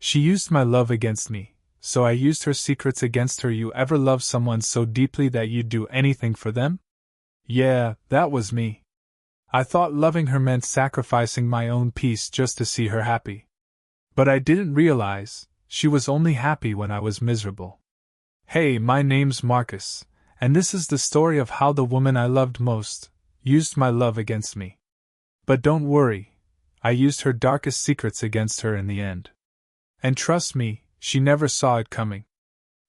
She used my love against me, so I used her secrets against her. You ever love someone so deeply that you'd do anything for them? Yeah, that was me. I thought loving her meant sacrificing my own peace just to see her happy. But I didn't realize she was only happy when I was miserable. Hey, my name's Marcus, and this is the story of how the woman I loved most used my love against me. But don't worry, I used her darkest secrets against her in the end. And trust me, she never saw it coming.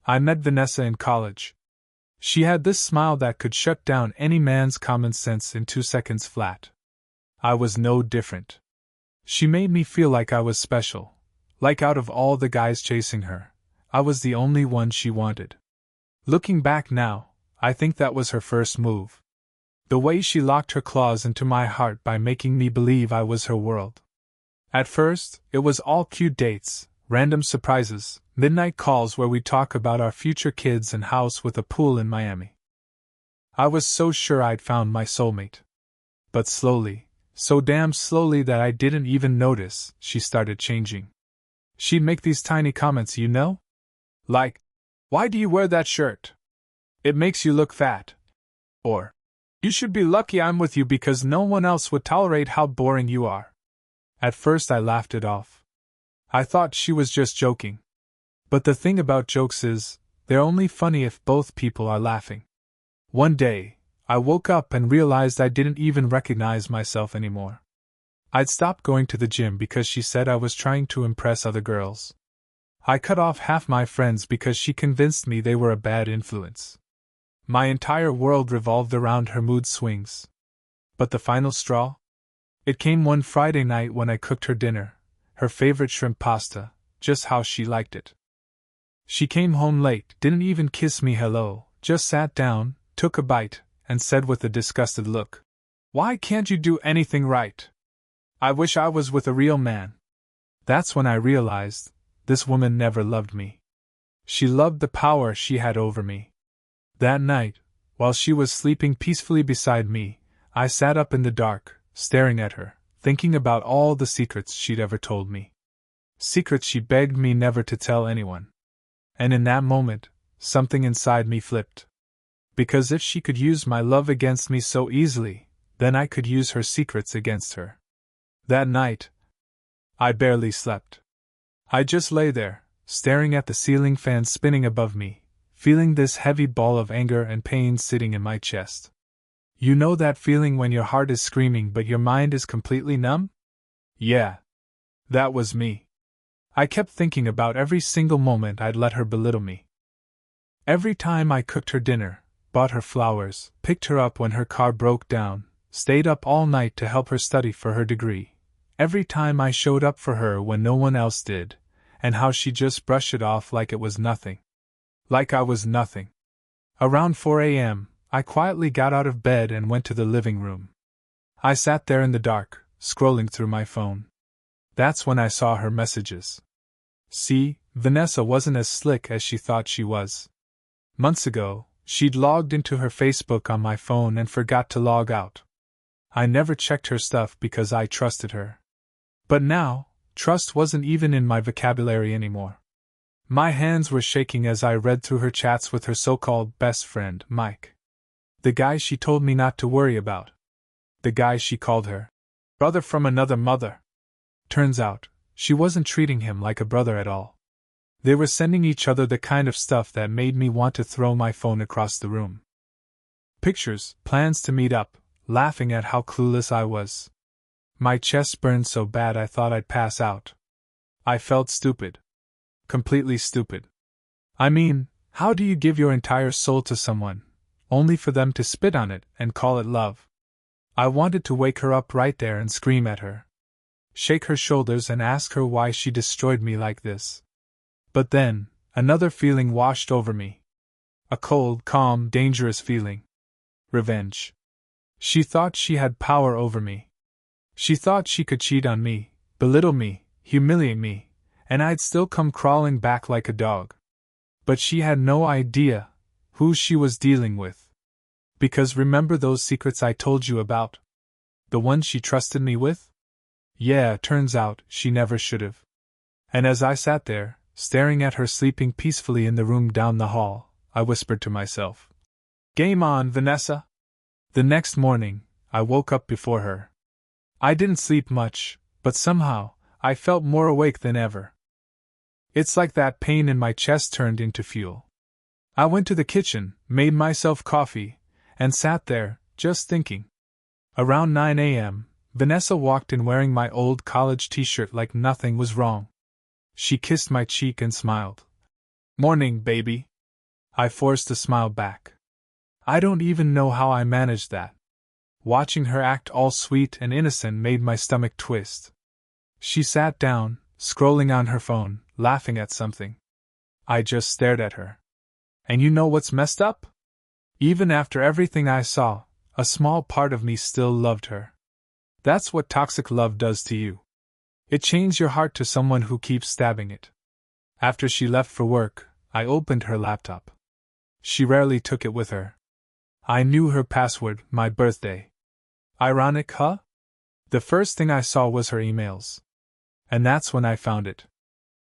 I met Vanessa in college. She had this smile that could shut down any man's common sense in 2 seconds flat. I was no different. She made me feel like I was special, like out of all the guys chasing her, I was the only one she wanted. Looking back now, I think that was her first move. The way she locked her claws into my heart by making me believe I was her world. At first, it was all cute dates, random surprises, midnight calls where we talk about our future kids and house with a pool in Miami. I was so sure I'd found my soulmate. But slowly, so damn slowly that I didn't even notice, she started changing. She'd make these tiny comments, you know? Like, "Why do you wear that shirt? It makes you look fat." Or, "You should be lucky I'm with you because no one else would tolerate how boring you are." At first I laughed it off. I thought she was just joking. But the thing about jokes is, they're only funny if both people are laughing. One day, I woke up and realized I didn't even recognize myself anymore. I'd stopped going to the gym because she said I was trying to impress other girls. I cut off half my friends because she convinced me they were a bad influence. My entire world revolved around her mood swings. But the final straw? It came one Friday night when I cooked her dinner, her favorite shrimp pasta, just how she liked it. She came home late, didn't even kiss me hello, just sat down, took a bite, and said with a disgusted look, "Why can't you do anything right? I wish I was with a real man." That's when I realized, this woman never loved me. She loved the power she had over me. That night, while she was sleeping peacefully beside me, I sat up in the dark, staring at her, thinking about all the secrets she'd ever told me. Secrets she begged me never to tell anyone. And in that moment, something inside me flipped. Because if she could use my love against me so easily, then I could use her secrets against her. That night, I barely slept. I just lay there, staring at the ceiling fan spinning above me, feeling this heavy ball of anger and pain sitting in my chest. You know that feeling when your heart is screaming but your mind is completely numb? Yeah. That was me. I kept thinking about every single moment I'd let her belittle me. Every time I cooked her dinner, bought her flowers, picked her up when her car broke down, stayed up all night to help her study for her degree. Every time I showed up for her when no one else did, and how she just brushed it off like it was nothing. Like I was nothing. Around 4 a.m., I quietly got out of bed and went to the living room. I sat there in the dark, scrolling through my phone. That's when I saw her messages. See, Vanessa wasn't as slick as she thought she was. Months ago, she'd logged into her Facebook on my phone and forgot to log out. I never checked her stuff because I trusted her. But now, trust wasn't even in my vocabulary anymore. My hands were shaking as I read through her chats with her so-called best friend, Mike. The guy she told me not to worry about. The guy she called her brother from another mother. Turns out, she wasn't treating him like a brother at all. They were sending each other the kind of stuff that made me want to throw my phone across the room. Pictures, plans to meet up, laughing at how clueless I was. My chest burned so bad I thought I'd pass out. I felt stupid. Completely stupid. I mean, how do you give your entire soul to someone, only for them to spit on it and call it love? I wanted to wake her up right there and scream at her. Shake her shoulders and ask her why she destroyed me like this. But then, another feeling washed over me. A cold, calm, dangerous feeling. Revenge. She thought she had power over me. She thought she could cheat on me, belittle me, humiliate me, and I'd still come crawling back like a dog. But she had no idea who she was dealing with. Because remember those secrets I told you about? The ones she trusted me with? Yeah, turns out she never should've. And as I sat there, staring at her sleeping peacefully in the room down the hall, I whispered to myself, "Game on, Vanessa!" The next morning, I woke up before her. I didn't sleep much, but somehow, I felt more awake than ever. It's like that pain in my chest turned into fuel. I went to the kitchen, made myself coffee, and sat there, just thinking. Around 9 a.m., Vanessa walked in wearing my old college t-shirt like nothing was wrong. She kissed my cheek and smiled. "Morning, baby." I forced a smile back. I don't even know how I managed that. Watching her act all sweet and innocent made my stomach twist. She sat down, scrolling on her phone, laughing at something. I just stared at her. And you know what's messed up? Even after everything I saw, a small part of me still loved her. That's what toxic love does to you. It chains your heart to someone who keeps stabbing it. After she left for work, I opened her laptop. She rarely took it with her. I knew her password, my birthday. Ironic, huh? The first thing I saw was her emails. And that's when I found it.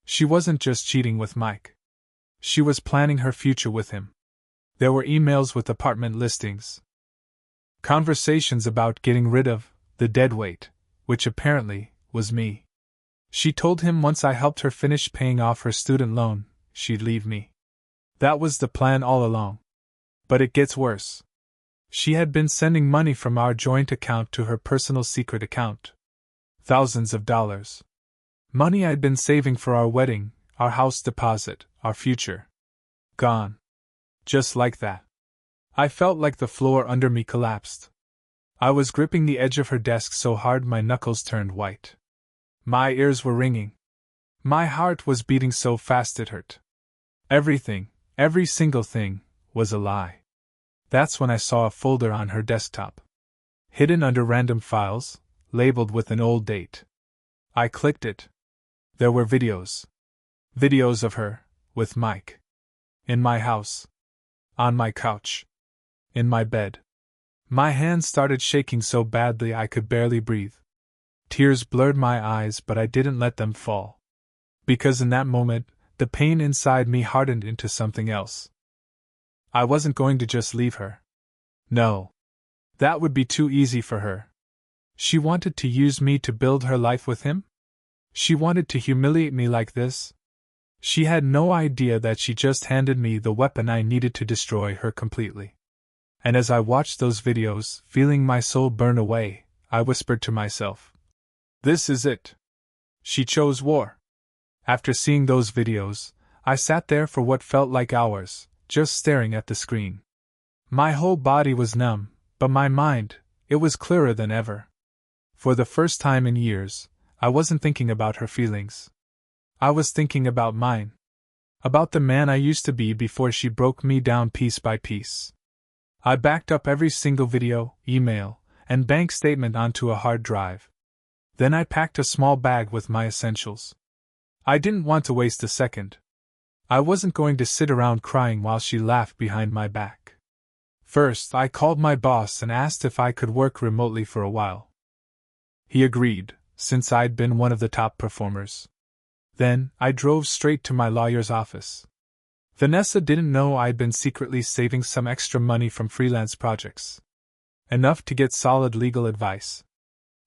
She wasn't just cheating with Mike. She was planning her future with him. There were emails with apartment listings. Conversations about getting rid of the deadweight, which apparently was me. She told him once I helped her finish paying off her student loan, she'd leave me. That was the plan all along. But it gets worse. She had been sending money from our joint account to her personal secret account. Thousands of dollars. Money I'd been saving for our wedding, our house deposit, our future. Gone. Just like that. I felt like the floor under me collapsed. I was gripping the edge of her desk so hard my knuckles turned white. My ears were ringing. My heart was beating so fast it hurt. Everything, every single thing, was a lie. That's when I saw a folder on her desktop. Hidden under random files, labeled with an old date. I clicked it. There were videos. Videos of her, with Mike. In my house. On my couch. In my bed. My hands started shaking so badly I could barely breathe. Tears blurred my eyes, but I didn't let them fall. Because in that moment, the pain inside me hardened into something else. I wasn't going to just leave her. No. That would be too easy for her. She wanted to use me to build her life with him? She wanted to humiliate me like this? She had no idea that she just handed me the weapon I needed to destroy her completely. And as I watched those videos, feeling my soul burn away, I whispered to myself, "This is it." She chose war. After seeing those videos, I sat there for what felt like hours, just staring at the screen. My whole body was numb, but my mind, it was clearer than ever. For the first time in years, I wasn't thinking about her feelings. I was thinking about mine. About the man I used to be before she broke me down piece by piece. I backed up every single video, email, and bank statement onto a hard drive. Then I packed a small bag with my essentials. I didn't want to waste a second. I wasn't going to sit around crying while she laughed behind my back. First, I called my boss and asked if I could work remotely for a while. He agreed, since I'd been one of the top performers. Then, I drove straight to my lawyer's office. Vanessa didn't know I'd been secretly saving some extra money from freelance projects. Enough to get solid legal advice.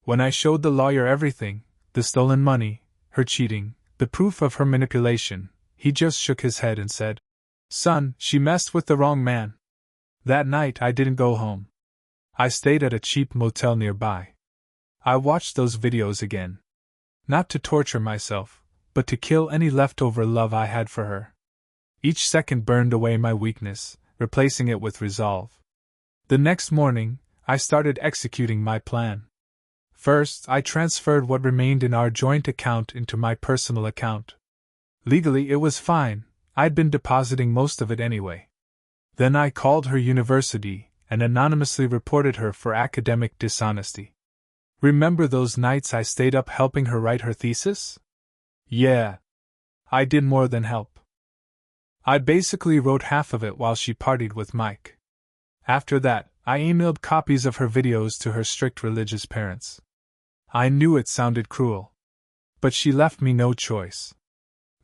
When I showed the lawyer everything, the stolen money, her cheating, the proof of her manipulation, he just shook his head and said, "Son, she messed with the wrong man." That night I didn't go home. I stayed at a cheap motel nearby. I watched those videos again. Not to torture myself, but to kill any leftover love I had for her. Each second burned away my weakness, replacing it with resolve. The next morning, I started executing my plan. First, I transferred what remained in our joint account into my personal account. Legally, it was fine, I'd been depositing most of it anyway. Then I called her university and anonymously reported her for academic dishonesty. Remember those nights I stayed up helping her write her thesis? Yeah. I did more than help. I basically wrote half of it while she partied with Mike. After that, I emailed copies of her videos to her strict religious parents. I knew it sounded cruel. But she left me no choice.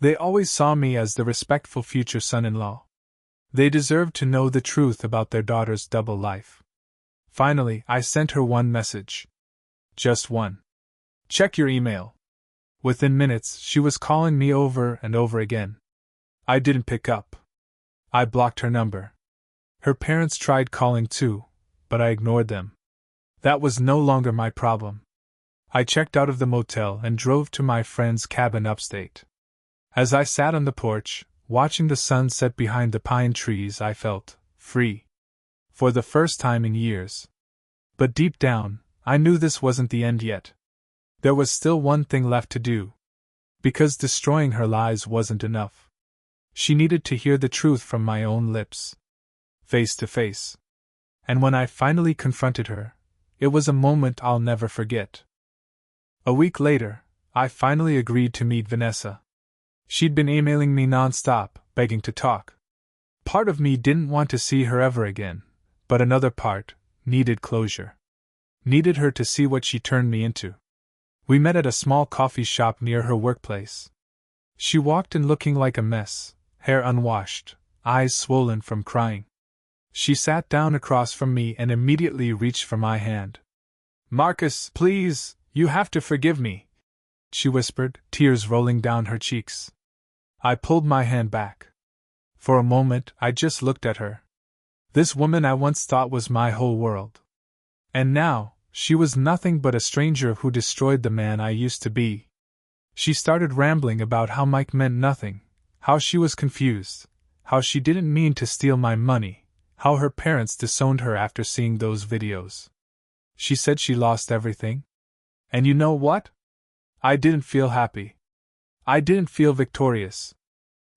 They always saw me as the respectful future son-in-law. They deserved to know the truth about their daughter's double life. Finally, I sent her one message. Just one. Check your email. Within minutes, she was calling me over and over again. I didn't pick up. I blocked her number. Her parents tried calling too, but I ignored them. That was no longer my problem. I checked out of the motel and drove to my friend's cabin upstate. As I sat on the porch, watching the sun set behind the pine trees, I felt free. For the first time in years. But deep down, I knew this wasn't the end yet. There was still one thing left to do. Because destroying her lies wasn't enough. She needed to hear the truth from my own lips. Face to face. And when I finally confronted her, it was a moment I'll never forget. A week later, I finally agreed to meet Vanessa. She'd been emailing me nonstop, begging to talk. Part of me didn't want to see her ever again, but another part needed closure. Needed her to see what she turned me into. We met at a small coffee shop near her workplace. She walked in looking like a mess, hair unwashed, eyes swollen from crying. She sat down across from me and immediately reached for my hand. "Marcus, please, you have to forgive me," she whispered, tears rolling down her cheeks. I pulled my hand back. For a moment, I just looked at her. This woman I once thought was my whole world. And now, she was nothing but a stranger who destroyed the man I used to be. She started rambling about how Mike meant nothing, how she was confused, how she didn't mean to steal my money, how her parents disowned her after seeing those videos. She said she lost everything. And you know what? I didn't feel happy. I didn't feel victorious.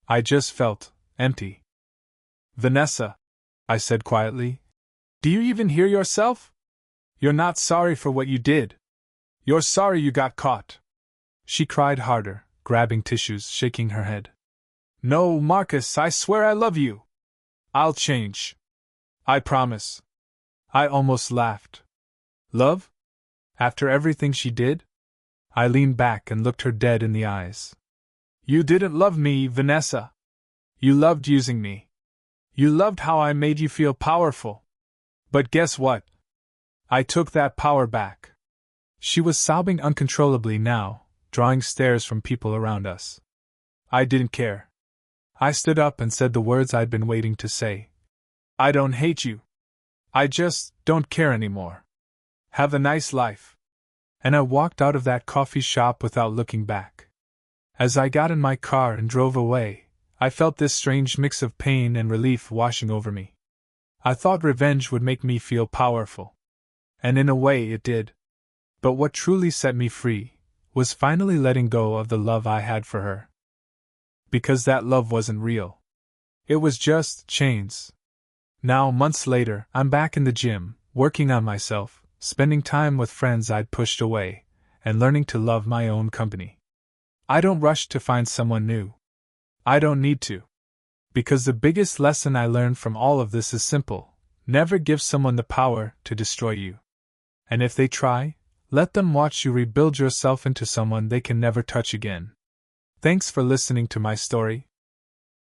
I just felt empty. "Vanessa," I said quietly, "do you even hear yourself? You're not sorry for what you did. You're sorry you got caught." She cried harder, grabbing tissues, shaking her head. "No, Marcus, I swear I love you. I'll change. I promise." I almost laughed. Love? After everything she did? I leaned back and looked her dead in the eyes. "You didn't love me, Vanessa. You loved using me. You loved how I made you feel powerful. But guess what? I took that power back." She was sobbing uncontrollably now, drawing stares from people around us. I didn't care. I stood up and said the words I'd been waiting to say. "I don't hate you. I just don't care anymore. Have a nice life." And I walked out of that coffee shop without looking back. As I got in my car and drove away, I felt this strange mix of pain and relief washing over me. I thought revenge would make me feel powerful. And in a way it did. But what truly set me free was finally letting go of the love I had for her. Because that love wasn't real. It was just chains. Now, months later, I'm back in the gym, working on myself, spending time with friends I'd pushed away, and learning to love my own company. I don't rush to find someone new. I don't need to. Because the biggest lesson I learned from all of this is simple: never give someone the power to destroy you. And if they try, let them watch you rebuild yourself into someone they can never touch again. Thanks for listening to my story.